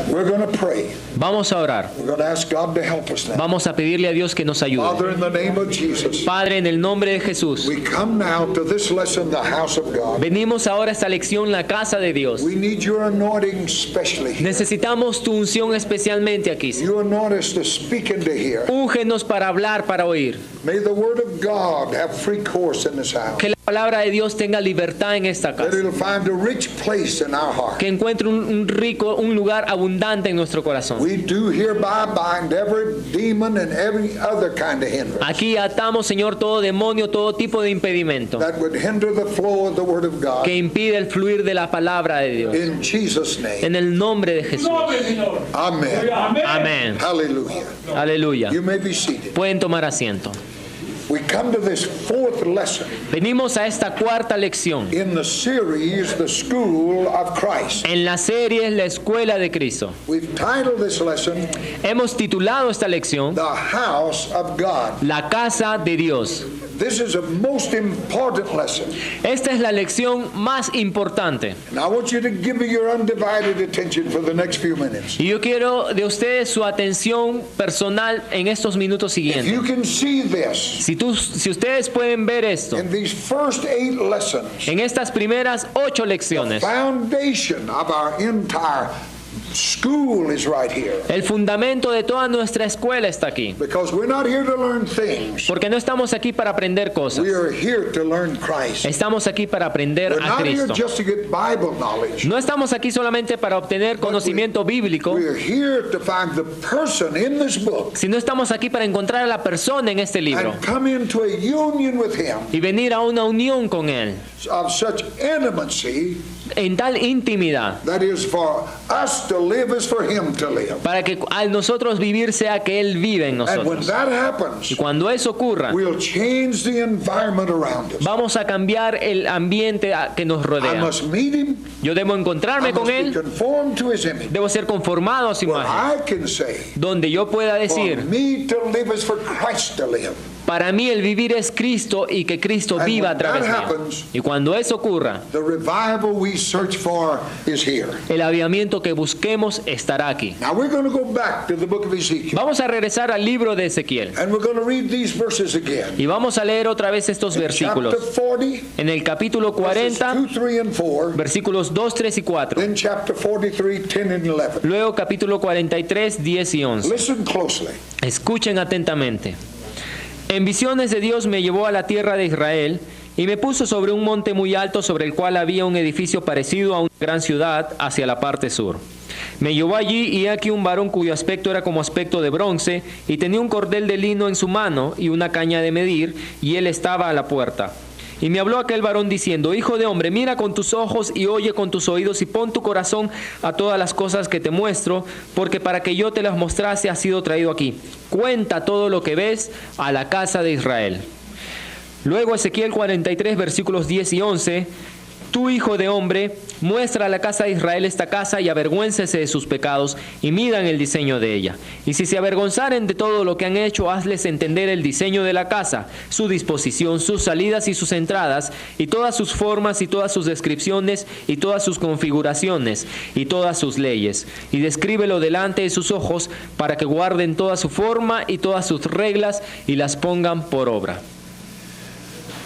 We're going to pray. Vamos a orar. We're going to ask God to help us now. Vamos a pedirle a Dios que nos ayude. Father, in the name of Jesus, Padre, en el nombre de Jesús, we come now to this lesson, the house of God. venimos ahora a esta lección, la casa de Dios. We need your anointing specially here. Necesitamos tu unción especialmente aquí. You anoint us to speak and to hear. Úngenos para hablar, para oír. May the word of God have free course in this house. Que la palabra de Dios tenga libertad en esta That casa. it'll find a rich place in our heart. Que encuentre un lugar abundante en nuestro corazón. We do hereby bind every demon and every other kind of hindrance Aquí atamos, Señor, todo demonio, todo tipo de impedimento that would hinder the flow of the word of God. que impide el fluir de la palabra de Dios. In Jesus' name. En el nombre de Jesús. Amen. Amén. Hallelujah. Aleluya. You may be seated. Pueden tomar asiento. We come to this fourth lesson Venimos a esta cuarta lección in the series, The School of Christ. en la serie La Escuela de Cristo. We've titled this lesson, Hemos titulado esta lección The House of God. La Casa de Dios. This is a most important lesson. Esta es la lección más importante. And I want you to give me your undivided attention for the next few minutes. Y yo quiero de ustedes su atención personal en estos minutos If you siguientes. can see this Si ustedes pueden ver esto, in these first 8 lessons, en estas primeras 8 the lecciones, foundation of our entire school is right here. el fundamento de toda nuestra escuela está aquí. Because we're not here to learn things. Porque no estamos aquí para aprender cosas. We are here to learn Christ. Estamos aquí para aprender We're a not here Cristo. just to get Bible knowledge. No estamos aquí solamente para obtener conocimiento bíblico, We're here to find the person in this book sino estamos aquí para encontrar a la persona en este libro and come into a union with him y venir a una unión con Él of such intimacy en tal intimidad, that is for us to live as for him to live. para que al nosotros vivir sea que Él vive en And when nosotros. that happens, Y cuando eso ocurra, we'll change the environment around us. vamos a cambiar el ambiente que nos I rodea. must meet him. Yo debo I encontrarme must con be Él, conformed to his image. debo ser conformado a su Where imagen, I can say, donde yo pueda for decir, me to live is for Christ to live. para mí el vivir es Cristo y que Cristo And viva a when través that mío. happens, Y cuando eso ocurra, The revival we search for is here. el avivamiento que busquemos estará aquí. Now we're going to go back to the book of Ezekiel. Vamos a regresar al libro de Ezequiel And we're going to read these verses again. y vamos a leer otra vez estos In versículos. chapter 40, En el capítulo verses 40, 2, 3, and 4. versículos 2, 3 y 4. Then chapter 43, 10, and 11. Luego capítulo 43, 10 y 11. Listen closely. Escuchen atentamente. En visiones de Dios me llevó a la tierra de Israel y me puso sobre un monte muy alto sobre el cual había un edificio parecido a una gran ciudad hacia la parte sur. Me llevó allí y he aquí un varón cuyo aspecto era como aspecto de bronce y tenía un cordel de lino en su mano y una caña de medir, y él estaba a la puerta. Y me habló aquel varón diciendo: Hijo de hombre, mira con tus ojos y oye con tus oídos y pon tu corazón a todas las cosas que te muestro, porque para que yo te las mostrase has sido traído aquí. Cuenta todo lo que ves a la casa de Israel. Luego Ezequiel 43, versículos 10 y 11. Tú, hijo de hombre, muestra a la casa de Israel esta casa y avergüéncese de sus pecados y midan el diseño de ella. Y si se avergonzaren de todo lo que han hecho, hazles entender el diseño de la casa, su disposición, sus salidas y sus entradas, y todas sus formas y todas sus descripciones y todas sus configuraciones y todas sus leyes. Y descríbelo delante de sus ojos para que guarden toda su forma y todas sus reglas y las pongan por obra.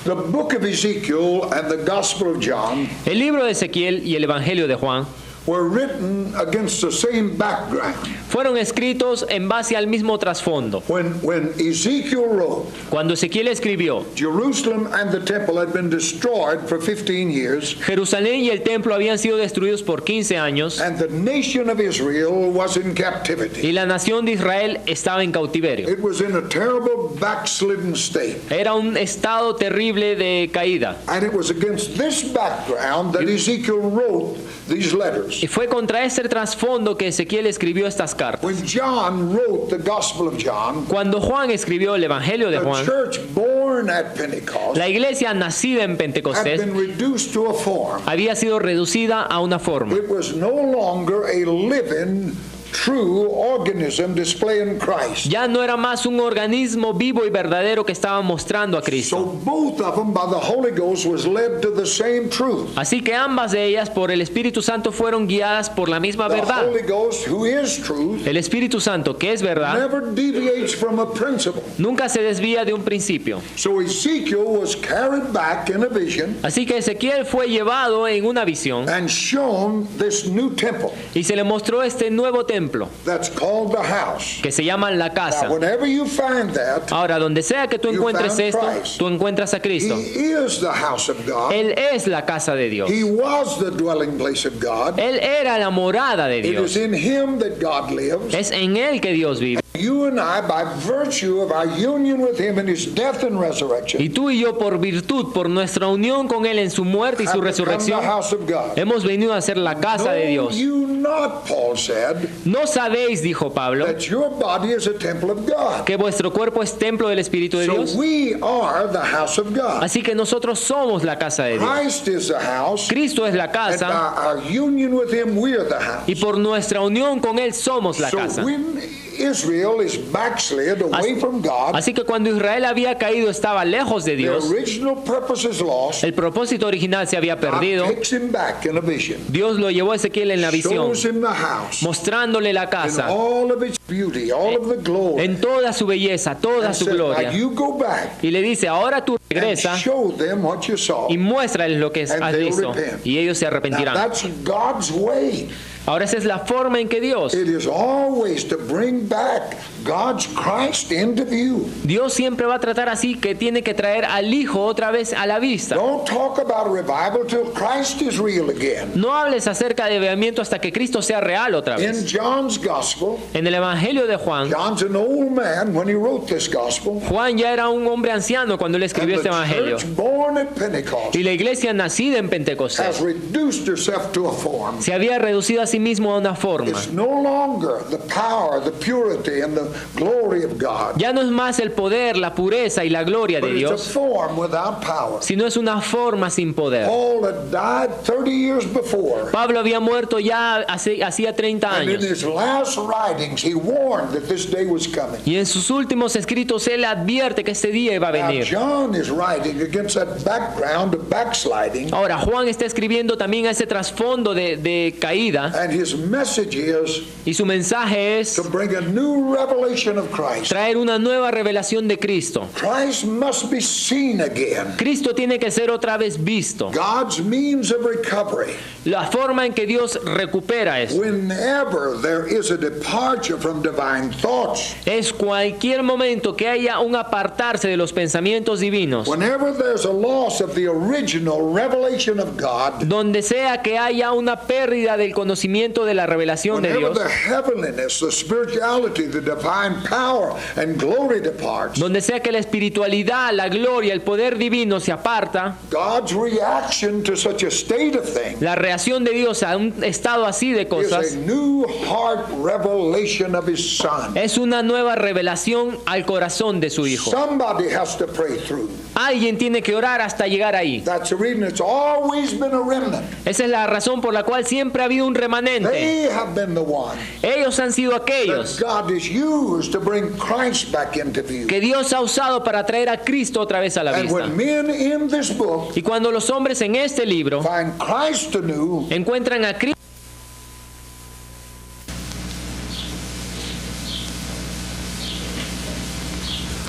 The book of Ezekiel and the Gospel of John El libro de Ezequiel y el Evangelio de Juan were written against the same background. fueron escritos en base al mismo trasfondo. When Ezekiel wrote, Cuando Ezequiel escribió, Jerusalem and the temple had been destroyed for 15 years, Jerusalén y el templo habían sido destruidos por 15 años and the nation of Israel was in captivity. y la nación de Israel estaba en cautiverio. It was in a terrible backslidden state. Era un estado terrible de caída. And it was against this background that Ezekiel wrote these letters. Y fue contra ese trasfondo que Ezequiel escribió estas cartas. When John wrote the Gospel of John, Cuando Juan escribió el Evangelio de the Juan, church born at Pentecost la iglesia nacida en had Pentecostés been reduced to a form. había sido reducida a una forma. It was no longer a living true organism displaying Christ. Ya no era más un organismo vivo y verdadero que estaba mostrando a So Cristo. both of them by the Holy Ghost was led to the same truth. Así que ambas de ellas por el Espíritu Santo fueron guiadas por la misma The verdad. Holy Ghost, who is truth, El Espíritu Santo, que es verdad, never deviates from a principle. nunca se desvía de un principio. So Ezekiel was carried back in a vision Así que Ezequiel fue llevado en una visión and shown this new temple y se le mostró este nuevo templo that's called the house. que se llama la Now, casa. whenever you find that, Ahora, donde sea que tú You encuentres found esto, Christ. tú encuentras a He Cristo. is the house of God. Él es la casa de Dios. He was the dwelling place of God. Él era la morada de It is Dios. in Him that God lives. Es en Él que Dios vive. You and I, by virtue of our union with Him in His death and resurrection, Y tú y yo, por virtud, por nuestra unión con Él en su muerte y have su become the resurrección, house of God. hemos venido a ser la casa de Know Dios. you not, Paul said, ¿No sabéis, dijo Pablo, that your body is a temple of God. que vuestro cuerpo es templo del Espíritu de So Dios? we are the house of God. Así que nosotros somos la casa de Dios. Christ is the house, Cristo es la and casa by our union with Him, we are the house. y por nuestra unión con Él somos la So casa. when Israel is backslid away from God, Así que cuando Israel había caído, estaba lejos de the Dios, original purpose is lost. el propósito original se había God perdido. takes him back in a vision, Dios lo llevó a Ezequiel en la visión, shows him the house mostrándole la in casa all of its beauty, all of the glory, en toda su belleza, toda and su said, now gloria. you go back Y le dice, ahora tú and regresa show them what you saw. y muéstrales lo que And has they'll visto. repent. Y ellos se Now arrepentirán. that's God's way. Ahora esa es la forma en que Dios It is always to bring back God's Christ into view. Dios siempre va a tratar así, que tiene que traer al Hijo otra vez a la vista. Don't talk about revival till Christ is real again. No hables acerca de avivamiento hasta que Cristo sea real otra In vez. John's gospel, En el Evangelio de Juan, John's an old man when he wrote this gospel. Juan ya era un hombre anciano cuando él And escribió the este Evangelio. church born at Pentecost Y la iglesia nacida en has Pentecostés reduced herself to a form. se había reducido a sí mismo a una forma. It's no longer the power, the purity, and the glory of God, Ya no es más el poder, la pureza y la gloria but de it's a Dios, form without power. sino es una forma sin poder. Paul had died 30 years before, Pablo había muerto ya hacía 30 and in años. his last writings he warned that this day was coming. Y en sus últimos escritos él advierte que este día iba a Now venir. John is writing against that background of backsliding, Ahora, Juan está escribiendo también a ese trasfondo de caída, and his message is y su mensaje es to bring a new revelation of Christ. traer una nueva revelación de Cristo. Christ must be seen again. Cristo tiene que ser otra vez visto. God's means of recovery. La forma en que Dios recupera eso Whenever there is a departure from divine thoughts, es cualquier momento que haya un apartarse de los pensamientos divinos, whenever there's a loss of the original revelation of God, donde sea que haya una pérdida del conocimiento de la revelación de whenever Dios, the heavenliness, the spirituality, the divine power and glory departs, donde sea que la espiritualidad, la gloria, el poder divino se aparta, God's reaction to such a state of things la reacción de Dios a un estado así de is cosas a new heart revelation of His Son. es una nueva revelación al corazón de su Hijo. Somebody has to pray through. Alguien tiene que orar hasta llegar ahí. That's the reason it's always been a remnant. Esa es la razón por la cual siempre ha habido un remanente. They have been the one Ellos han sido that aquellos God has used to bring Christ back into view. que Dios ha usado para traer a Cristo otra vez a la And vista. when men in this book Y cuando los hombres en este libro find Christ anew, encuentran a Cristo,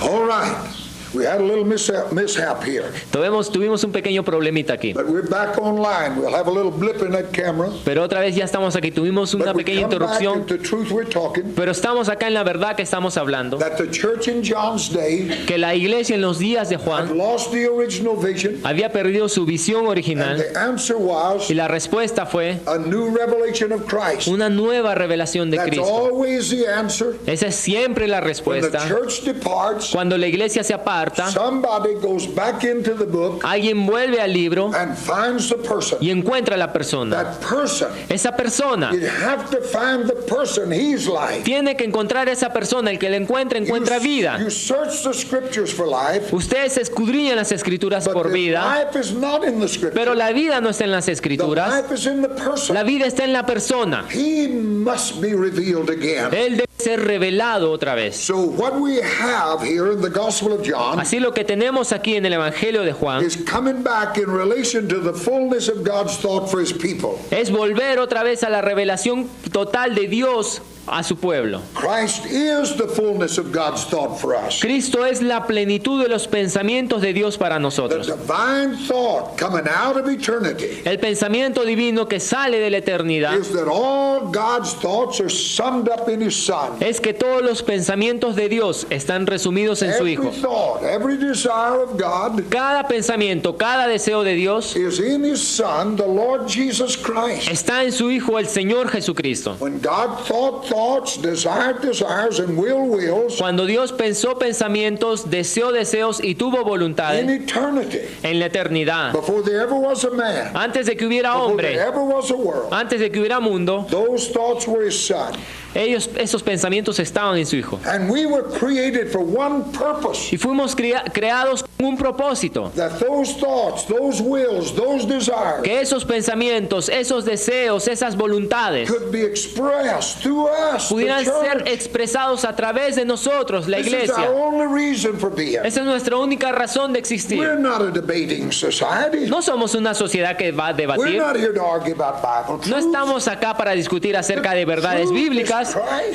all right, we had a little mishap here, tuvimos un pequeño problemita aquí. but we're back online. We'll have a little blip in that camera, Pero otra vez ya estamos aquí. Tuvimos una but we pequeña come back interrupción. into truth we're talking, Pero estamos acá en la verdad que estamos hablando. that the church in John's day Que la iglesia en los días de had Juan lost the original vision, había perdido su visión and original. the answer was Y la respuesta fue a new revelation of Christ. una nueva revelación de That's Cristo. always the answer. Esa es siempre la When the respuesta. church departs, Cuando la iglesia se aparta, carta, somebody goes back into the book alguien vuelve al libro and finds the person. y encuentra a la persona. That person, Esa persona you have to find the person, he's life. tiene que encontrar a esa persona. El que la encuentra vida. You search the scriptures for life, Ustedes escudriñan las escrituras but por the vida, life is not in the scripture. pero la vida no está en las The escrituras. life is in the person. La vida está en la persona. He must be revealed again. Él debe ser revelado otra vez. So what we have here in the Gospel of John Así lo que tenemos aquí en el Evangelio de Juan is coming back in relation to the fullness of God's thought for his people. es volver otra vez a la revelación total de Dios a su pueblo. Christ is the fullness of God's thought for us. Cristo es la plenitud de los pensamientos de Dios para The nosotros. divine thought coming out of eternity El pensamiento divino que sale de la eternidad is that all God's thoughts are summed up in his Son. es que todos los pensamientos de Dios están resumidos en su Every Hijo. thought, every desire of God Cada pensamiento, cada deseo de Dios is in his Son, the Lord Jesus Christ. está en su Hijo, el Señor Jesucristo. When God thought thoughts, desired desires, and wills Cuando Dios pensó pensamientos, deseó deseos y tuvo voluntad in eternity, en la eternidad, before there ever was a man, antes de que hubiera before hombre, there ever was a world, antes de que hubiera mundo, those thoughts were his Son. esos pensamientos estaban en su Hijo. And we were created for one purpose, Y fuimos creados con un propósito. that those thoughts, those wills, those desires Que esos pensamientos, esos deseos, esas voluntades could be expressed through us, the pudieran ser church. expresados a través de nosotros, la This is our iglesia. only reason for being. Esa es nuestra única razón de We're existir. not a debating society. No somos una sociedad que va a We're debatir. not here to argue about Bible No truth. estamos acá para discutir acerca de verdades bíblicas.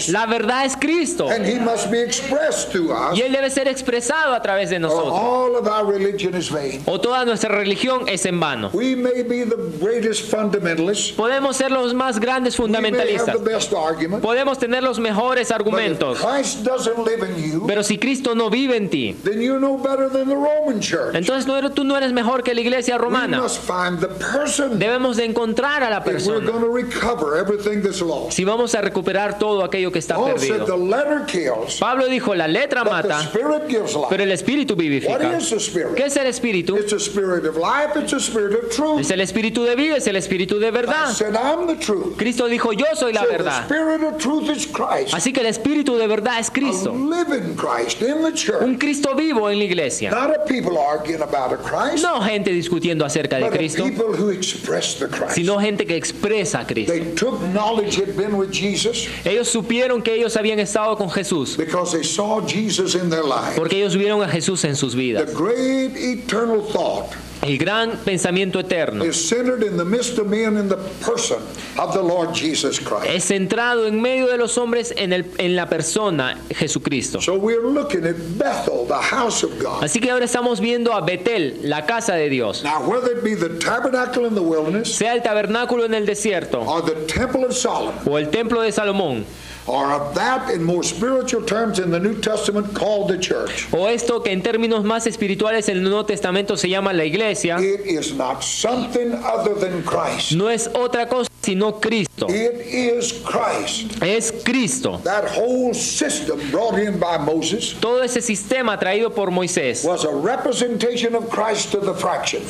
La verdad es Cristo. And he must be expressed to us, Y Él debe ser expresado a través de or nosotros. all of our religion is vain. O toda nuestra religión es en vano. We may be the greatest fundamentalists. Podemos ser los más grandes We may have fundamentalistas. the best argument. Podemos tener los mejores But if argumentos. Christ doesn't live in you, Pero si Cristo no vive en ti, then you're no better than the Roman church. entonces tú no eres mejor que la iglesia We romana. must find the person Debemos de encontrar a la if we're persona. going to recover everything that's lost. Si vamos a recuperar todo aquello que está Paul said the perdido. letter kills, Pablo dijo, la letra but the mata, Spirit gives life. pero el espíritu What vivifica. is the Spirit? ¿Qué es el espíritu? It's a spirit of life. It's a spirit of truth. Es el espíritu de vida, es el espíritu de I verdad. said, I'm the truth. Cristo dijo, yo soy la So the verdad. spirit of truth is Christ. Así que el espíritu de verdad es A Cristo. living Christ in the church. Un Cristo vivo en la iglesia. Not a people arguing about a Christ, No gente discutiendo acerca de but a Cristo, people who express the Christ. sino gente que expresa a Cristo. They took knowledge had been with Jesus Ellos supieron que ellos habían estado con Jesús, because they saw Jesus in their lives. porque ellos vieron a Jesús en sus The vidas. great eternal thought El gran pensamiento eterno is centered in the midst of men in the person of the Lord Jesus Christ. es centrado en medio de los hombres en la persona Jesucristo. So we're looking at Bethel, the house of God. Así que ahora estamos viendo a Betel, la casa de Dios, Now, whether it be the tabernacle in the wilderness sea el tabernáculo en el desierto or the temple of Solomon, o el templo de Salomón, or of that in more spiritual terms in the New Testament called the church, o esto que en términos más espirituales en el Nuevo Testamento se llama la iglesia, it is not something other than Christ. no es otra cosa sino Cristo. It is Christ. Es Cristo. That whole system brought in by Moses Todo ese sistema traído por Moisés was a representation of Christ to the fraction.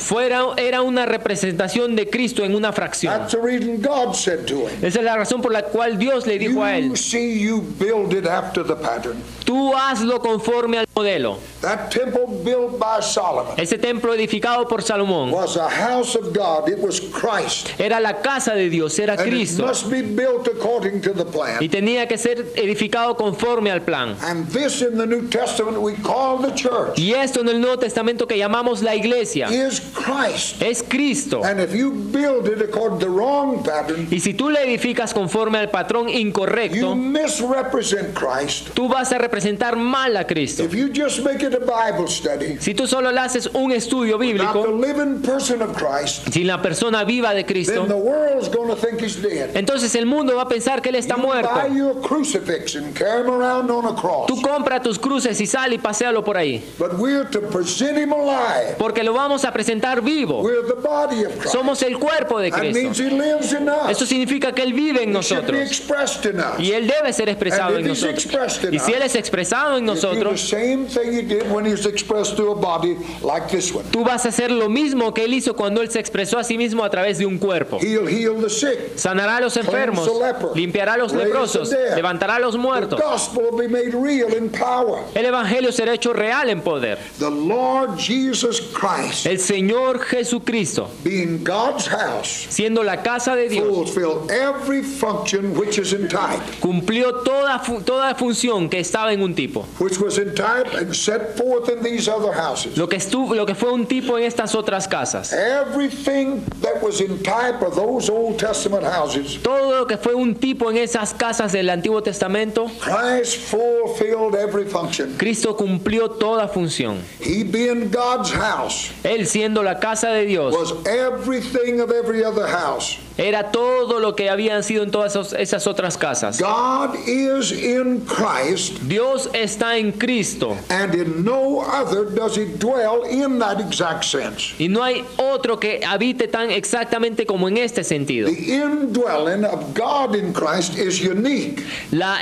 era una representación de Cristo en una fracción. That's the reason God said to him, Esa es la razón por la cual Dios le dijo a él, you see, you build it after the pattern. tú hazlo conforme al modelo. That temple built by Solomon Ese templo edificado por Salomón was a house of God. It was Christ. era la casa de Dios, era And it Cristo. must be built according to the plan. Y tenía que ser edificado conforme al plan. And this in the New Testament we call the church Y esto en el Nuevo Testamento que llamamos la iglesia is Christ. es Cristo. And if you build it according to the wrong pattern, Y si tú le edificas conforme al patrón you incorrecto, misrepresent Christ. tú vas a representar mal a Cristo. If you just make it a Bible study, Si tú solo le haces un estudio not the bíblico living person of Christ, sin la persona viva de then Cristo, the world's going to think he's dead. entonces el mundo va a pensar que Él está You muerto. buy you a crucifix and carry him around on a cross. Tú compra tus cruces y sal y paséalo por ahí. But we're to present him alive. Porque lo vamos a presentar vivo. We're the body of Christ. Somos el cuerpo de That means Cristo. he lives in us. Esto significa que Él vive en He should be nosotros. expressed in us. Y Él debe ser expresado And en if he's nosotros. expressed in Y si Él us, es expresado en if you're the nosotros, same same thing he did when he was expressed through a body like this one. Tú vas a hacer lo mismo que él hizo cuando él se expresó a sí mismo a través de un cuerpo. He'll heal the sick. Sanará a los enfermos, limpiará a los leprosos, levantará a los The muertos. gospel will be made real in power. El evangelio será hecho real en poder. The Lord Jesus Christ, El Señor Jesucristo, being God's house, siendo la casa de Dios, fulfill every function which is in type, cumplió toda función que estaba en un tipo. which was in type and set forth in these other houses. Lo que fue un tipo en estas otras casas. Everything that was in type of those Old Testament houses, Todo lo que fue un tipo en esas casas del Antiguo Testamento, Christ fulfilled every function. Cristo cumplió toda función. He being God's house Él siendo la casa de Dios, was everything of every other house. era todo lo que habían sido en todas esas otras casas. God is in Christ, Dios está en Cristo and in no other does he dwell in that exact sense. y no hay otro que habite tan exactamente como en este sentido. The indwelling of God in Christ is unique,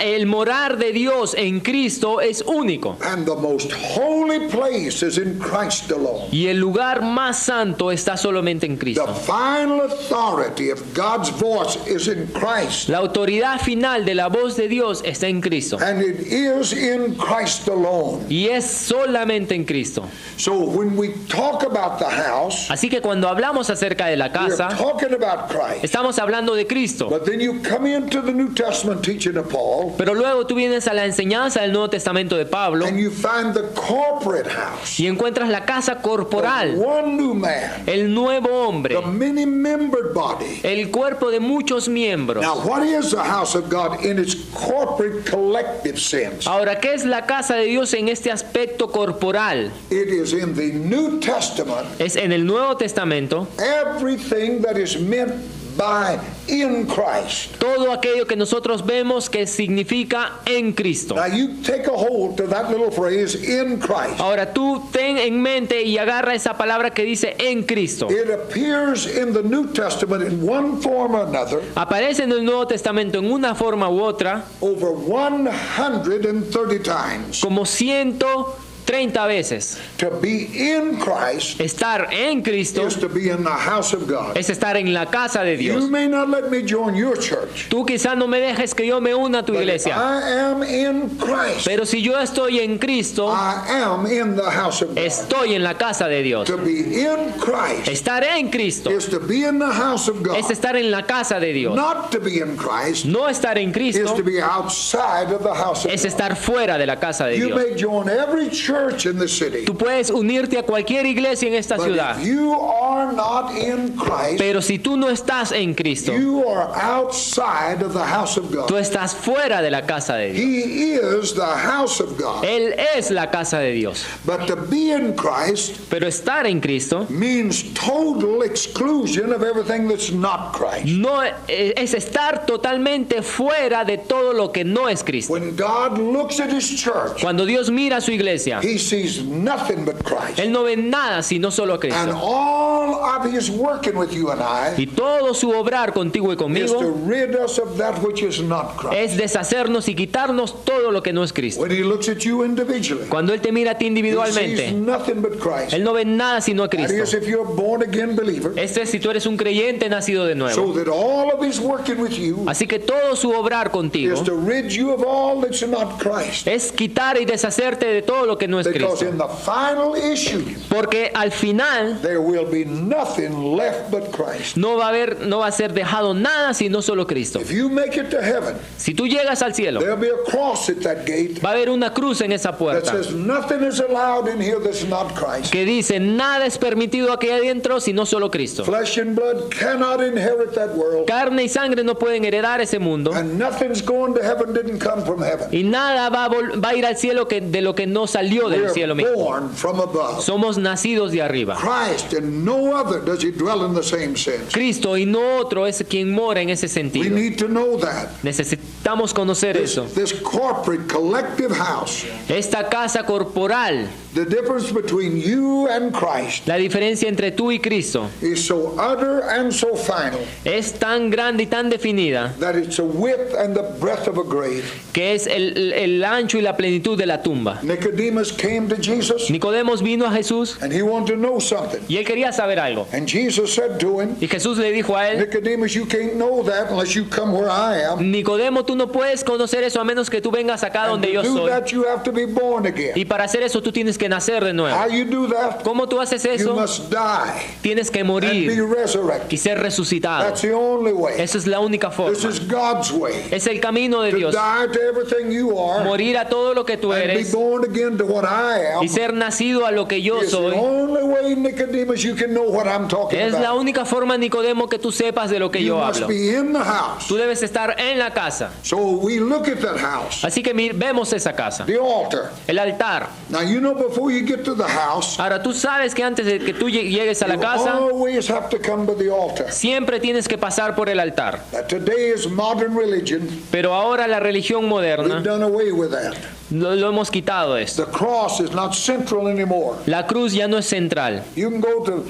El morar de Dios en Cristo es único and the most holy place is in Christ alone. y el lugar más santo está solamente en The Cristo. final authority of God's voice is in Christ, La autoridad final de la voz de Dios está en Cristo and it is in Christ alone. y es solamente en Cristo. So when we talk about the house, Así que cuando hablamos acerca de la we're casa, talking about Christ. estamos hablando de Cristo. But then you come into the New Testament teaching of Paul, Pero luego tú vienes a la enseñanza del Nuevo Testamento de Pablo and you find the corporate house, y encuentras la casa the corporal, one new man, el nuevo hombre, the many-membered body. el cuerpo de muchos miembros. Now, what is the house of God in its corporate collective sense? Ahora, ¿qué es la casa de Dios en este aspecto corporal? It is in the New Testament, Es en el Nuevo Testamento everything that is meant by in Christ. todo aquello que nosotros vemos que significa en Cristo. Now, you take a hold to that little phrase, in Christ. Ahora tú ten en mente y agarra esa palabra que dice en Cristo. It appears in the New Testament in one form or another Aparece en el Nuevo Testamento en una forma u otra over 130 times. como 130 veces. To be in Christ Estar en Cristo is to be in the house of God. es estar en la casa de Dios. You may not let me join your church, Tú quizás no me dejes que yo me una a tu but if iglesia, I am in Christ, pero si yo estoy en Cristo, I am in the house of God. estoy en la casa de Dios. To be in Christ Estar en Cristo is to be in the house of God. es estar en la casa de Dios. Not to be in Christ No estar en is Cristo to be outside of the house of es God. estar fuera de la casa de You Dios. may join every church in the city, Tú puedes unirte a cualquier iglesia en esta but ciudad, if you are not in Christ, pero si tú no estás en Cristo, you are outside of the house of tú God. estás fuera de la casa de Dios. He is the house of God. Él es la casa de Dios. But to be in Christ Pero estar en Cristo means total exclusion of everything that's not Christ. no es estar totalmente fuera de todo lo que no es Cristo. When God looks at his church, Cuando Dios mira a su iglesia, he sees nothing but Christ. Él no ve nada sino solo a And Cristo. all of his working with you and I Y todo su obrar contigo y is to conmigo rid us of that which is not Christ. es deshacernos y quitarnos todo lo que no es Cristo. When he looks at you individually, Cuando Él te mira a ti he sees individualmente, nothing but Christ. Él no ve nada sino a That is, Cristo. if you're a born again believer, Este es si tú eres un creyente nacido de so nuevo. that all of his working with you Así que todo su obrar contigo is to rid you of all that's not Christ. es quitar y deshacerte de todo lo que no es Because Cristo. in the final issue, Porque al final there will be nothing left but Christ. no va a ser dejado nada sino solo Cristo. If you make it to heaven, Si tú llegas al cielo, there'll be a cross at that gate va a haber una cruz en esa that puerta says nothing is allowed in here that's not Christ. que dice, nada es permitido aquí adentro sino solo Cristo. Flesh and blood cannot inherit that world, Carne y sangre no pueden heredar ese mundo and nothing's going to heaven didn't come from heaven. y nada va a ir al cielo de lo que no salió del cielo We're mismo. born from above. Somos nacidos de arriba. Christ and no other does he dwell in the same sense. Cristo y no otro es quien mora en ese We sentido. need to know that. Necesitamos conocer eso. This corporate collective house Esta casa corporal The difference between you and Christ La diferencia entre tú y Cristo is so utter and so final es tan grande y tan definida that it's the width and the breadth of a grave. que es el ancho y la plenitud de la tumba. Nicodemus came to Jesus Nicodemos vino a Jesús and he wanted to know something. y él quería saber algo. And Jesus said to him, Y Jesús le dijo a él, Nicodemus, you can't know that unless you come where I am. Nicodemo, tú no puedes conocer eso a menos que tú vengas acá And donde to yo do soy. that, you have to be born again. Y para hacer eso tú tienes que nacer de nuevo. How you do that? ¿Cómo tú haces You eso? must die Tienes que and be morir resurrected. y ser resucitado. That's the only way. Esa es la única This forma. is God's way. Es el camino de To Dios. die to everything you are Morir a todo lo que tú and be eres born again to what I am y ser nacido a lo que yo is the soy. only way, Nicodemus, you can know what I'm talking Es la about. única forma, Nicodemo, que tú sepas de lo que You yo must hablo. be in the house. Tú debes estar en la casa. So we look at that house, Así que vemos esa casa, the altar. el altar. Now you know before you get to the house, Ahora tú sabes que antes de que tú llegues a la you casa, always have to come to the altar. siempre tienes que pasar por el altar. That today is modern religion. Pero ahora la religión We've moderna, done away with that. lo hemos quitado esto. The cross is not central anymore. La cruz ya no es central. You can go to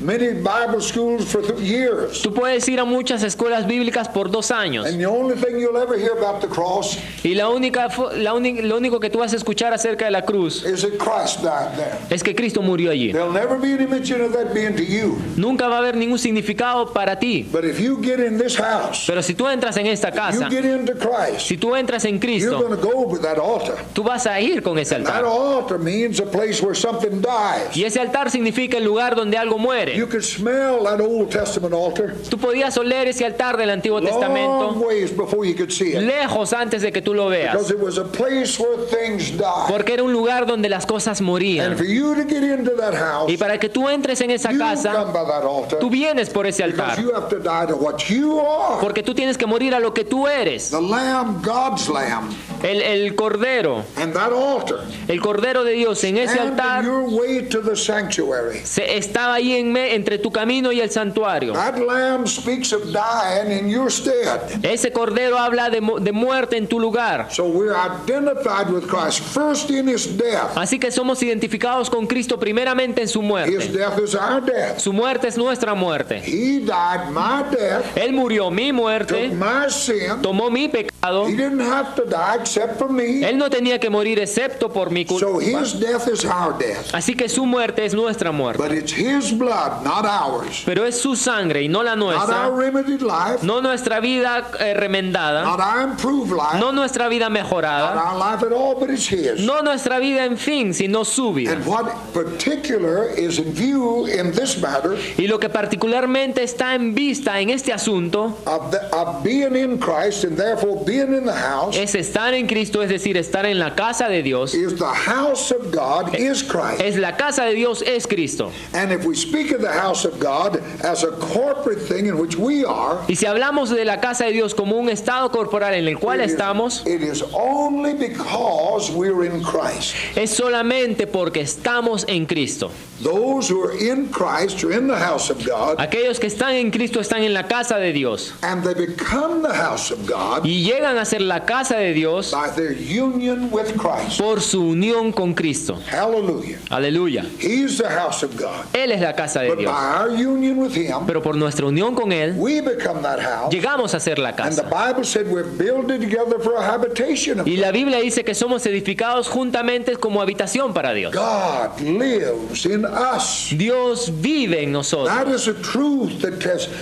many Bible schools for years, Tú puedes ir a muchas escuelas bíblicas por 2 años and the only thing you'll ever hear about the cross y lo único que tú vas a escuchar acerca de la cruz is that Christ died there. es que Cristo murió allí. There'll never be any mention of that being to you. Nunca va a haber ningún significado para ti. But if you get in this house, Pero si tú entras en esta you casa, get into Christ, si tú entras en you're Cristo, going to go to that altar. tú vas a ir con ese That altar. altar means a place where something dies. Y ese altar significa el lugar donde algo muere. You can smell that Old Testament altar Tú podías oler ese altar del Antiguo long Testamento ways before you could see it. lejos antes de que tú lo veas. Because it was a place where things died. Porque era un lugar donde las cosas And morían. for you to get into that house, Y para que tú entres en esa you come casa, by that altar tú vienes por ese because altar. you have to die to what you are. Porque tú tienes que morir a lo que tú eres. The Lamb, God's Lamb, El cordero, and that altar. el cordero de Dios en ese And altar your way to the sanctuary. estaba ahí entre tu camino y el santuario. That Lamb speaks of dying in your stead. Ese cordero habla de muerte en tu lugar. So we're identified with Christ first in His death. Así que somos identificados con Cristo primeramente en su His muerte. death is our death. Su muerte es nuestra muerte. He died my death, Él murió mi took muerte, my sin. tomó mi pecado. He didn't have to die except for me. Él no tenía que morir excepto por mi So culpa. His death is our death. Así que su muerte es nuestra muerte. But it's His blood, not ours. Pero es su sangre y no la Not our nuestra. remedied life, No nuestra vida remendada. not our improved life, No nuestra vida not mejorada. our life at all, but it's His. No nuestra vida en fin, sino su vida. And what particular is in view in this matter Y lo que particularmente está en vista en este asunto of being in Christ and therefore being in the house es estar en Cristo, es decir, estar en la casa de Dios. is the house of God is Christ. Es la casa de Dios, es Cristo. And if we speak of the house of God as a corporate thing in which we are, Y si hablamos de la casa de Dios como un estado corporal en el cual estamos, it is only because we're in Christ. es solamente porque estamos en Cristo. Those who are in Christ are in the house of God, Aquellos que están en Cristo están en la casa de Dios. and they become the house of God Y llegan a ser la casa de Dios by their union with Christ. por su unión con Cristo. Hallelujah. Aleluya. He's the house of God. Él es la casa de But Dios. by our union with Him, Pero por nuestra unión con Él, we become that house. llegamos a ser la And the casa. Bible said we're builded together for a habitation of Y la Biblia dice que somos edificados juntamente como habitación para Dios. God lives in us. Dios vive en nosotros. That is a truth that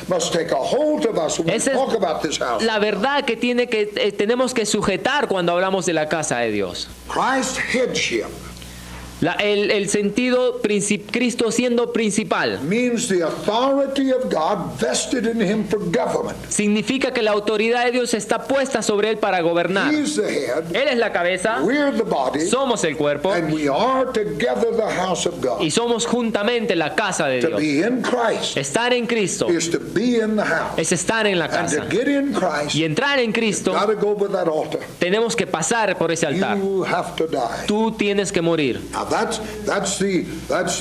must take a hold of us when we Esa es talk about this house. la verdad que tenemos que sujetar cuando hablamos de la casa de Dios. Christ's headship El sentido Cristo siendo principal means the authority of God vested in Him for government. significa que la autoridad de Dios está puesta sobre Él para gobernar. He's the head, Él es la cabeza, we're the body, somos el cuerpo and we are together the house of God. y somos juntamente la casa de To Dios. be in Christ Estar en Cristo is to be in the house. es estar en la And casa. to get in Christ, Y entrar en Cristo, got to go with that altar. tenemos que pasar por ese altar. You have to die. Tú tienes que morir. Now that's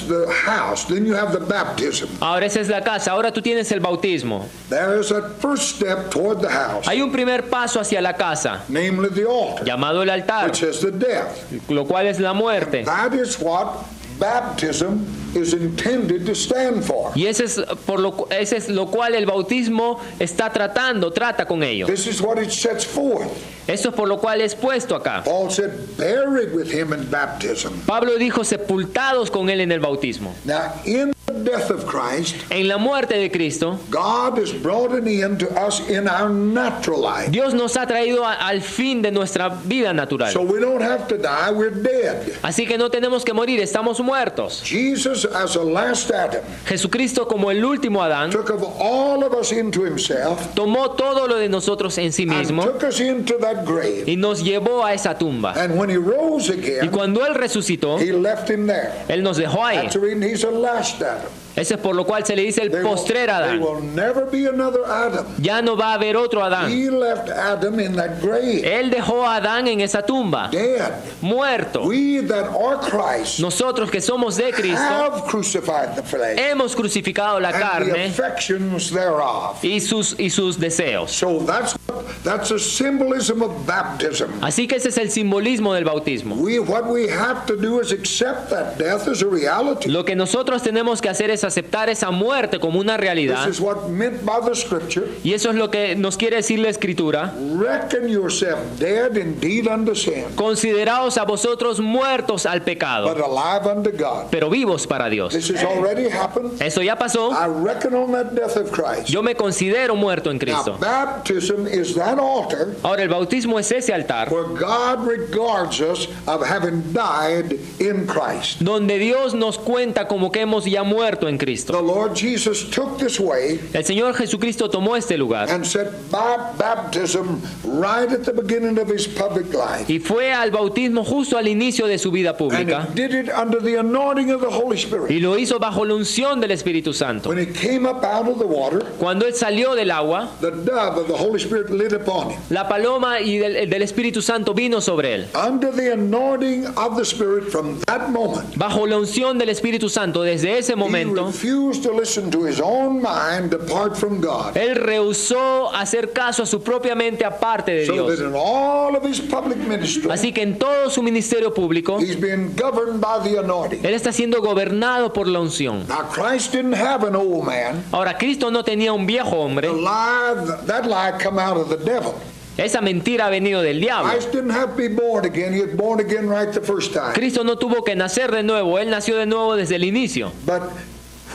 the house. Then you have the baptism. Ahora esa es la casa, ahora tú tienes el bautismo. There is that first step toward the house, Hay un primer paso hacia la casa, namely the altar, llamado el altar, which is the death. lo cual es la muerte. That is what baptism is intended to stand for. Y ese es lo cual el bautismo trata con ello. This is what it sets forth. Eso es por lo cual es puesto acá. Paul said, buried with him in baptism. Pablo dijo, sepultados con él en el bautismo. Now, in the death of Christ, En la muerte de Cristo, God has brought an end to us in our natural life. Dios nos ha traído al fin de nuestra vida natural. So we don't have to die, we're dead. Así que no tenemos que morir, estamos muertos. Jesus, as a last Adam, Jesucristo, como el último Adán, took of all of us into himself tomó todo lo de nosotros en sí and mismo took us into that grave. y nos llevó a esa tumba. And when he rose Y again, cuando Él resucitó, he left him there. Él nos dejó ahí. That's the reason he's a last Adam. Ese es por lo cual se le dice el postrer There Adán. will never be another Adam. Ya no va a haber otro Adán. He left Adam in that grave, Él dejó a Adán en esa tumba, dead. muerto. We that are Christ Nosotros que somos de Cristo, have crucified the flesh hemos crucificado la and the carne affections thereof. y sus deseos. So that's a symbolism of baptism. Así que ese es el simbolismo del bautismo. What we have to do is accept that death as a reality. Lo que nosotros tenemos que hacer es aceptar esa muerte como una realidad. This is what meant by the scripture. Y eso es lo que nos quiere decir la Escritura. Reckon yourself dead indeed unto sin, Consideraos a vosotros muertos al but pecado, alive unto God. pero vivos para Dios. This has already happened. Eso ya pasó. I reckon on that death of Christ. Yo me considero muerto en Now, Cristo. baptism is that altar Ahora, el bautismo es ese altar where God regards us of having died in Christ. donde Dios nos cuenta como que hemos ya muerto en Cristo. The Lord Jesus took this way El Señor Jesucristo tomó este lugar and set baptism right at the beginning of his public life. y fue al bautismo justo al inicio de su vida And pública he did it under the anointing of the Holy Spirit. y lo hizo bajo la unción del Espíritu Santo. When he came up out of the water, Cuando Él salió del agua, the dove of the Holy Spirit lit upon him. la paloma y del Espíritu Santo vino sobre Él. Under the anointing of the Spirit from that moment, Bajo la unción del Espíritu Santo, desde ese he momento, refused to listen to his own mind depart from God. Él rehusó hacer caso a su propia mente aparte de So Dios. that in all of his public ministry, Así que en todo su ministerio público, he's been governed by the anointing. Él está siendo gobernado por la unción. Now, Christ didn't have an old man. Ahora, Cristo no tenía un viejo hombre. That lie come out of the devil. Esa mentira ha venido del diablo. Christ didn't have to be born again. He was born again right the first time. Cristo no tuvo que nacer de nuevo. Él nació de nuevo desde el inicio. But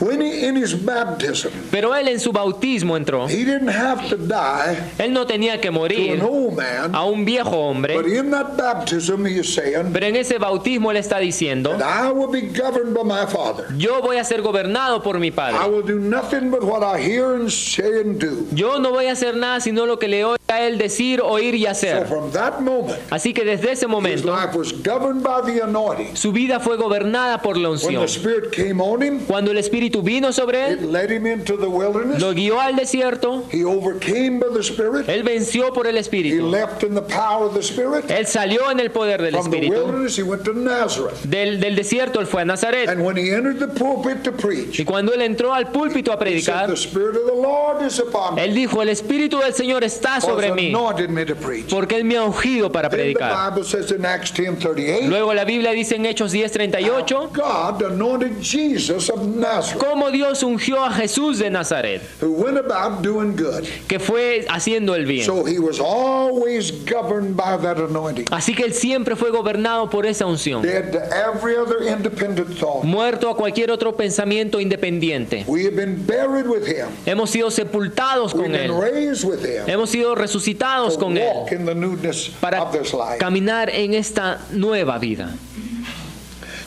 when in his baptism, Pero Él en su bautismo entró. he didn't have to die Él no tenía que to morir an old man. a un viejo hombre. But in that baptism, he is saying Pero en ese bautismo Él está diciendo, that I will be governed by my Father. yo voy a ser gobernado por mi I Padre. will do nothing but what I hear and say and do. Yo no voy a hacer nada sino lo que le oiga a Él decir, oír y So hacer. from that moment, Así que desde ese his momento, life was governed by the anointing. su vida fue gobernada por la When unción. the Spirit came on him, Cuando el Espíritu vino sobre it Él, led him into the wilderness. lo guió al desierto. He overcame by the Spirit. Él venció por el He Espíritu. left in the power of the Spirit. Él salió en el poder del From the Espíritu. wilderness, he went to Nazareth. Del desierto Él fue a Nazaret. And when he entered the pulpit to preach, Y cuando Él entró al púlpito a he said, predicar, the Spirit of the Lord is upon me. Él dijo, el Espíritu del Señor está He sobre has mí, anointed me to preach. porque Él me ha ungido para Then the predicar. Bible says in Acts 10:38, Luego la Biblia dice en Hechos 10:38, God anointed Jesus of Nazareth, cómo Dios ungió a Jesús de Nazaret, who went about doing good. que fue haciendo el bien. So he was always governed by that anointing. Así que Él siempre fue gobernado por esa unción, Dead to every other independent thought. muerto a cualquier otro pensamiento independiente. We have been buried with him. Hemos sido sepultados We've con been Él, raised with him. hemos sido resucitados To con Él walk in the newness para of this life. caminar en esta nueva vida.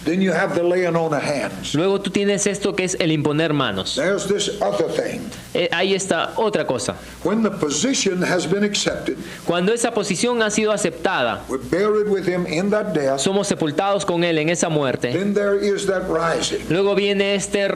Then you have the laying on of hands. Luego tú tienes esto que es el imponer manos. There's this other thing. Ahí está otra cosa. When the position has been accepted, Cuando esa posición ha sido aceptada, we're buried with him in that death, somos sepultados con Él en esa muerte. then there is that rising. Luego viene este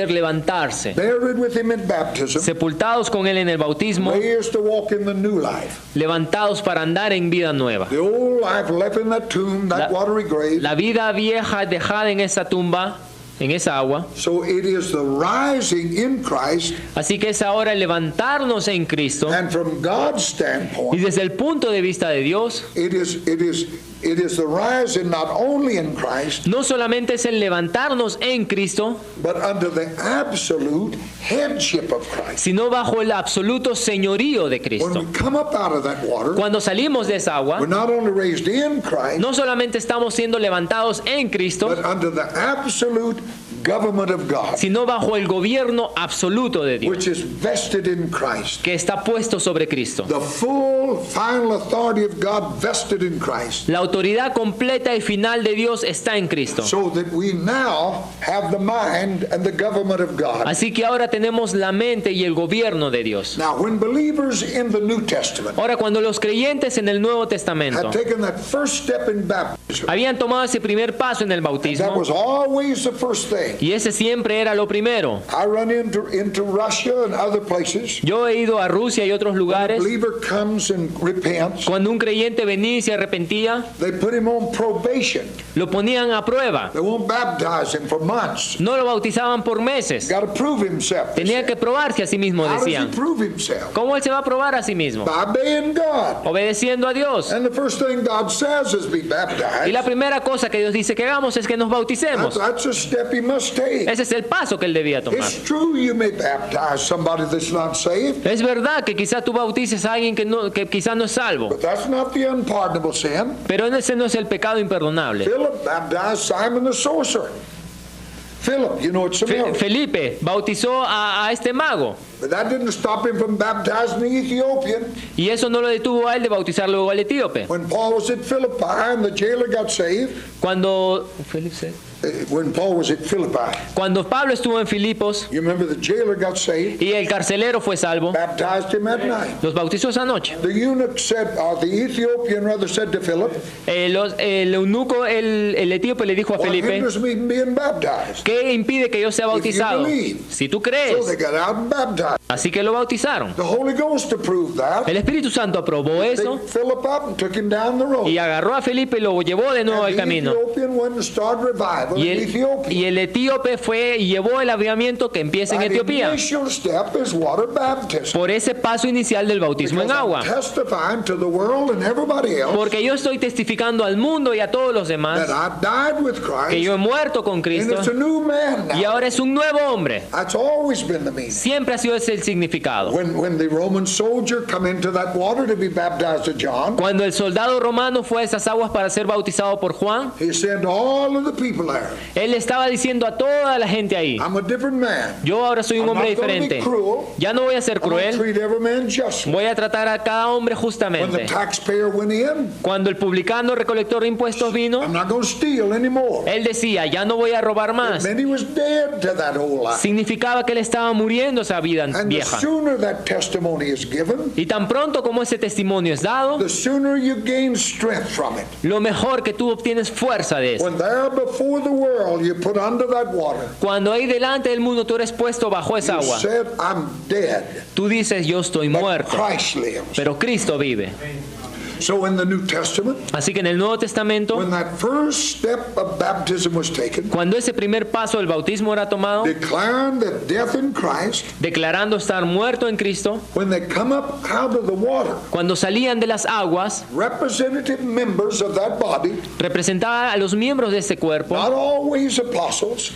levantarse. Buried with him in baptism, Sepultados con Él en el bautismo, raised to walk in the new life. levantados para andar en vida nueva. The old life left in that tomb, that watery grave, La vida vieja dejada dejada en esa tumba, en esa agua. So it is the rising in Christ, Así que es ahora el levantarnos en Cristo. and from God's Y standpoint, desde el punto de vista de Dios, it is the rising not only in Christ, no solamente es el levantarnos en Cristo, but under the absolute headship of Christ. sino bajo el absoluto señorío de When Cristo. we come up out of that water, Cuando salimos de esa agua, we're not only raised in Christ, no solamente estamos siendo levantados en Cristo, but under the absolute government of God, sino bajo el gobierno absoluto de Dios, which is vested in Christ. que está puesto sobre Cristo. The full, final authority of God vested in Christ, La autoridad completa y final de Dios está en Cristo. so that we now have the mind and the government of God. Así que ahora tenemos la mente y el gobierno de Dios. Now, when believers in the New Testament Ahora, cuando los creyentes en el Nuevo had Testamento taken that first step in baptism, habían tomado ese primer paso en el that bautismo, was always the first thing. y ese siempre era lo primero. I run into Russia and other places. Yo he ido a Rusia y otros When a lugares. believer comes and repents, Cuando un creyente venía y se arrepentía, they put him on probation. lo ponían a prueba. They won't baptize him for months. No lo bautizaban por meses. Got to prove himself. they Tenía say. que probarse a sí mismo, How does he decían. prove himself? ¿Cómo él se va a probar a sí mismo? By obeying God. Obedeciendo a Dios. And the first thing God says is be Y baptized. la primera cosa que Dios dice que hagamos es que nos bauticemos. That's a step he must take. Ese es el paso que él debía tomar. It's true you may baptize somebody that's not saved, Es verdad que quizás tú bautices a alguien que quizás no es salvo, but that's not the unpardonable sin. pero ese no es el pecado imperdonable. Philip baptized Simon the sorcerer. Philip, you know it's Samaria. Felipe bautizó a este mago, But that didn't stop him from baptizing the Ethiopian. y eso no lo detuvo a él de bautizar luego al etíope. When Paul was at Philippi and the jailer got saved, Cuando when Paul was at Philippi, Cuando Pablo estuvo en Filipos you remember the jailer got saved, y el carcelero fue salvo, baptized him at night. los bautizó esa noche. The eunuch said, or the Ethiopian rather said to Philip, El eunuco, el etíope le dijo a what Felipe, hinders me from being baptized? ¿qué impide que yo sea bautizado? believe. Si tú So crees. they got out and baptized. Así que lo bautizaron. The Holy Ghost approved that. El Espíritu Santo aprobó eso Picked Philip up and took him down the road. y agarró a Felipe y lo llevó de nuevo al And the camino. Ethiopian went and started revival Y in Ethiopia. el etíope fue y llevó el avivamiento que empieza en That Etiopía initial step is water baptism. por ese paso inicial del bautismo en Because agua. I'm testifying to the world and everybody else Porque yo estoy testificando al mundo y a todos los demás that I died with que yo he Christ muerto con and Cristo it's a new man y now. ahora es un nuevo hombre. That's always been the meaning. Siempre ha sido ese el significado. When the Roman soldier come into that water to be baptized of John, Cuando el soldado romano fue a esas aguas para ser bautizado por Juan, he said to all of the people there, él estaba diciendo a toda la gente ahí, I'm a different man. yo ahora soy un I'm hombre not gonna be diferente. cruel. Ya no voy a ser I'm going to cruel, treat every man justly. voy a tratar a cada hombre When the justamente. taxpayer went in, Cuando el publicano recolector de impuestos vino, I'm not going to steal anymore. él decía, ya no voy a robar It más. meant he was dead to that old life. Significaba que él estaba muriendo esa vida And the vieja. sooner that testimony is given, Y tan pronto como ese testimonio es dado, the sooner you gain strength from it. lo mejor que tú obtienes fuerza de eso. When there before the world you put under that water, Cuando ahí delante del mundo tú eres puesto bajo esa you agua, said, I'm dead, tú dices, yo estoy but muerto, Christ lives. pero Cristo vive. So in the New Testament, Así que en el Nuevo Testamento, when that first step of baptism was taken, cuando ese primer paso del bautismo era tomado, declaring that death in Christ, declarando estar muerto en Cristo, when they come up out of the water, cuando salían de las aguas, representative members of that body, representaba a los miembros de ese cuerpo, not always apostles,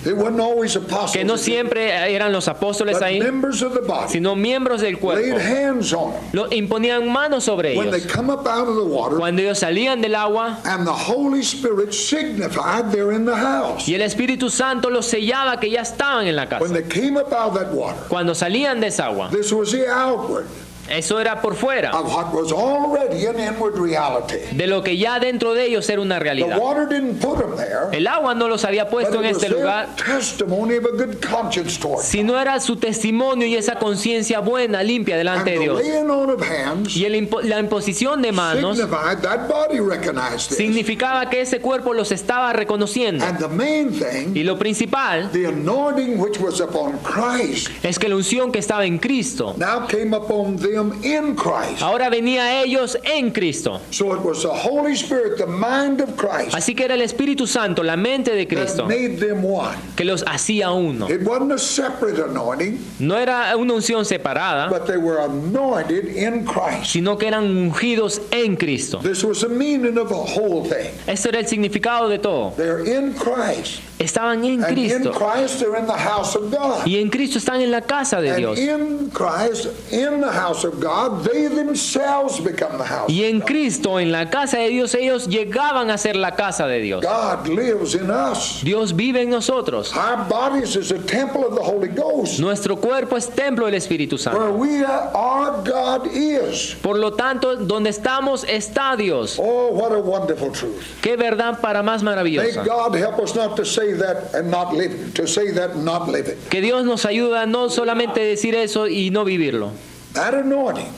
it wasn't always apostles, que no siempre eran los apóstoles but ahí, members of the body, sino miembros del laid cuerpo. hands on them. Lo imponían manos sobre When they ellos. come up out of the water, Cuando ellos salían del agua and the Holy Spirit signified they're in the house. y el Espíritu Santo los sellaba que ya estaban en la When casa. they came up out of that water, Cuando salían de esa agua, this was the outward eso era por fuera of what was already an inward reality. de lo que ya dentro de ellos era una The realidad. water didn't put them there, El agua no los había but puesto en it was este their lugar, testimony of a good conscience toward God. sino era su testimonio y esa conciencia buena, limpia And delante de the Dios. laying on of hands Y la imposición de manos signified that body recognized this. significaba que ese cuerpo los estaba reconociendo. And the main thing, Y lo principal the anointing which was upon Christ, es que la unción que estaba en Cristo now came upon them them in Christ. Ahora venía a ellos en Cristo. So it was the Holy Spirit, the mind of Christ, Así que era el Espíritu Santo, la mente de that Cristo, made them one. que los hacía uno. It wasn't a separate anointing, No era una unción separada, but they were anointed in Christ. sino que eran ungidos en Cristo. This was the meaning of the whole thing. Esto era el significado de todo. They're in Christ. Estaban en And in Cristo. Christ, they're in the house of God. Y en Cristo están en la casa de And Dios. in Christ, in the house of God, they themselves become the house Y en of God. Cristo, en la casa de Dios, ellos llegaban a ser la casa de Dios. God lives in us. Dios vive en nosotros. Our bodies is a temple of the Holy Ghost. Nuestro cuerpo es templo del Espíritu Santo. Where we are, God is. Por lo tanto, donde estamos está Dios. Oh, what a wonderful truth. Qué verdad para más May maravillosa. God help us not to say that and not live it, to say that and not live it. Que Dios nos ayuda a no solamente decir eso y no vivirlo. That anointing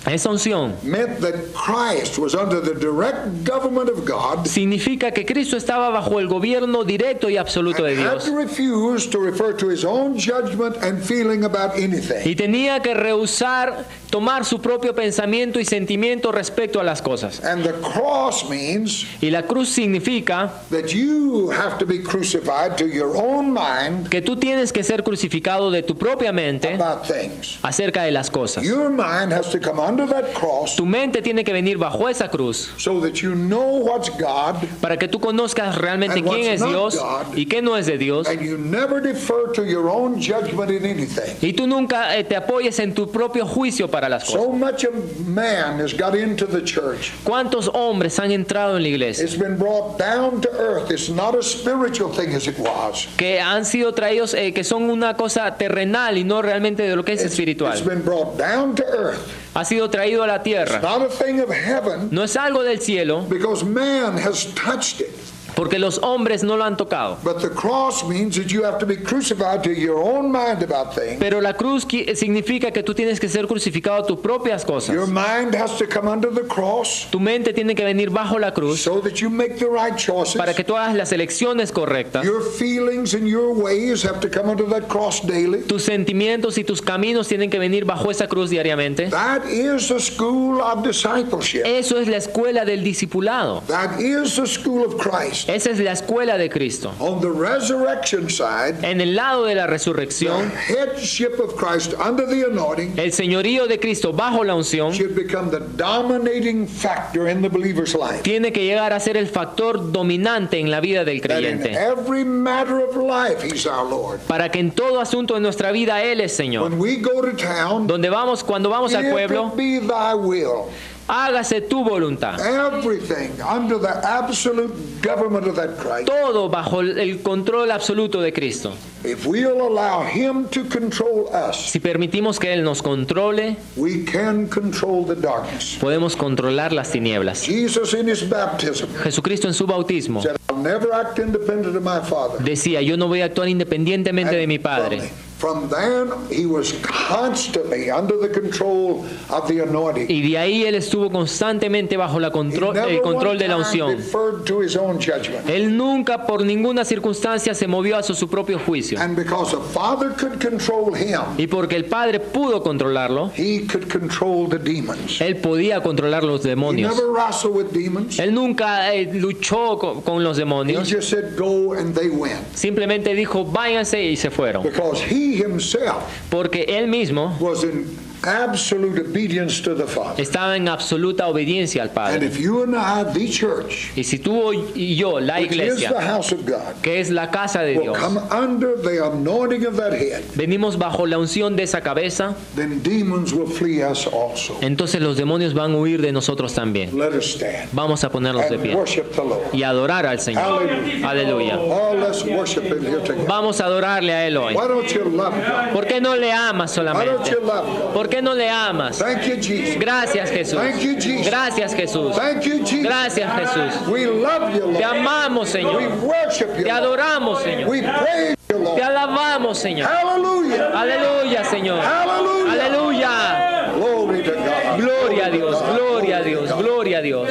Esa unción meant that Christ was under the direct government of God significa que Cristo estaba bajo el gobierno directo y absoluto de and had Dios. to refuse to refer to his own judgment and feeling about anything. Y tenía que rehusar tomar su propio pensamiento y sentimiento respecto a las cosas. And the cross means Y la cruz significa that you have to be crucified to your own mind que tú tienes que ser crucificado de tu propia mente about things. acerca de las cosas. Your mind has to come under that cross Tu mente tiene que venir bajo esa cruz so that you know what's God para que tú conozcas realmente And what's quién es not Dios God. y qué no es de Dios. and you never defer to your own judgment in anything. Y tú nunca te apoyes en tu propio juicio para las cosas. So much of man has got into the church. ¿Cuántos hombres han entrado en la iglesia It's been brought down to earth. It's not a spiritual thing as it was. que han sido traídos, que son una cosa terrenal y no realmente de lo que es It's espiritual? been brought down to earth. Ha sido traído a la tierra. Not a thing of heaven No es algo del cielo because man has touched it. porque los hombres no lo han tocado. But the cross means that you have to be crucified to your own mind about things. Pero la cruz significa que tú tienes que ser crucificado a tus propias cosas. Your mind has to come under the cross Tu mente tiene que venir bajo la cruz so that you make the right choices. para que tú hagas las elecciones correctas. Your feelings and your ways have to come under that cross daily. Tus sentimientos y tus caminos tienen que venir bajo esa cruz diariamente. That is the school of discipleship. Eso es la escuela del discipulado. That is the school of Christ. Esa es la escuela de Cristo. On the resurrection side, En el lado de la the resurrección, headship of Christ under the anointing el señorío de Cristo bajo la unción should become the dominating factor in the believer's life. tiene que llegar a ser el factor dominante en la vida del That in creyente. every matter of life, He's our Lord. Para que en todo asunto de nuestra vida Él es Señor. When we go to town, Cuando vamos al if pueblo, it be Thy will, hágase tu voluntad. everything under the absolute government of that Christ. Todo bajo el control absoluto de Cristo. If we'll allow Him to control us, Si permitimos que Él nos controle, we can control the darkness. podemos controlar las tinieblas. Jesus in His baptism Jesucristo en su bautismo said, I'll never act independent of my Father. decía, yo no voy a actuar independientemente de mi Padre. From then, He was constantly under the control of the anointing. Y de ahí Él estuvo constantemente bajo el He control never de la one unción. time deferred to his own judgment. Él nunca por ninguna circunstancia se movió hacia su propio juicio. And because the Father could control him, Y porque el Padre pudo controlarlo, He could control the demons. Él podía controlar los He demonios. never wrestled with demons. Él nunca luchó con los He demonios. just said, go, and they went. Simplemente dijo, váyanse y se fueron. Because He Himself Porque Él mismo was in absolute obedience to the Father. estaba en absoluta obediencia al And Padre. if you and I, the church, Y si tú y yo, la which is the iglesia, house of God, que es la casa de will Dios, come under the anointing of that head, venimos bajo la unción de esa cabeza, then demons will flee us also. entonces los demonios van a huir de nosotros también. Let us stand Vamos a ponernos de and pie worship the Lord. y adorar al Señor. Hallelujah. Aleluya. Oh, let's worship Him here together. Vamos a adorarle a Él hoy. Why don't you love God? ¿Por qué no le amas Why don't solamente? you love God? ¿Por qué no le amas? Thank you, Jesus. Gracias, Jesús. Thank you, Jesus. Gracias, Jesús. Thank you, Jesus. Gracias, Jesús. We love you, Te Lord. amamos, We Señor. worship you, Te Lord. adoramos, Señor. We praise you, Te Lord. alabamos, Señor. Hallelujah. Aleluya, Señor. Hallelujah. Aleluya. Glory to God. Gloria a Dios, gloria a Dios, gloria a Dios.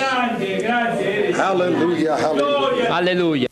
Hallelujah. Hallelujah. Aleluya.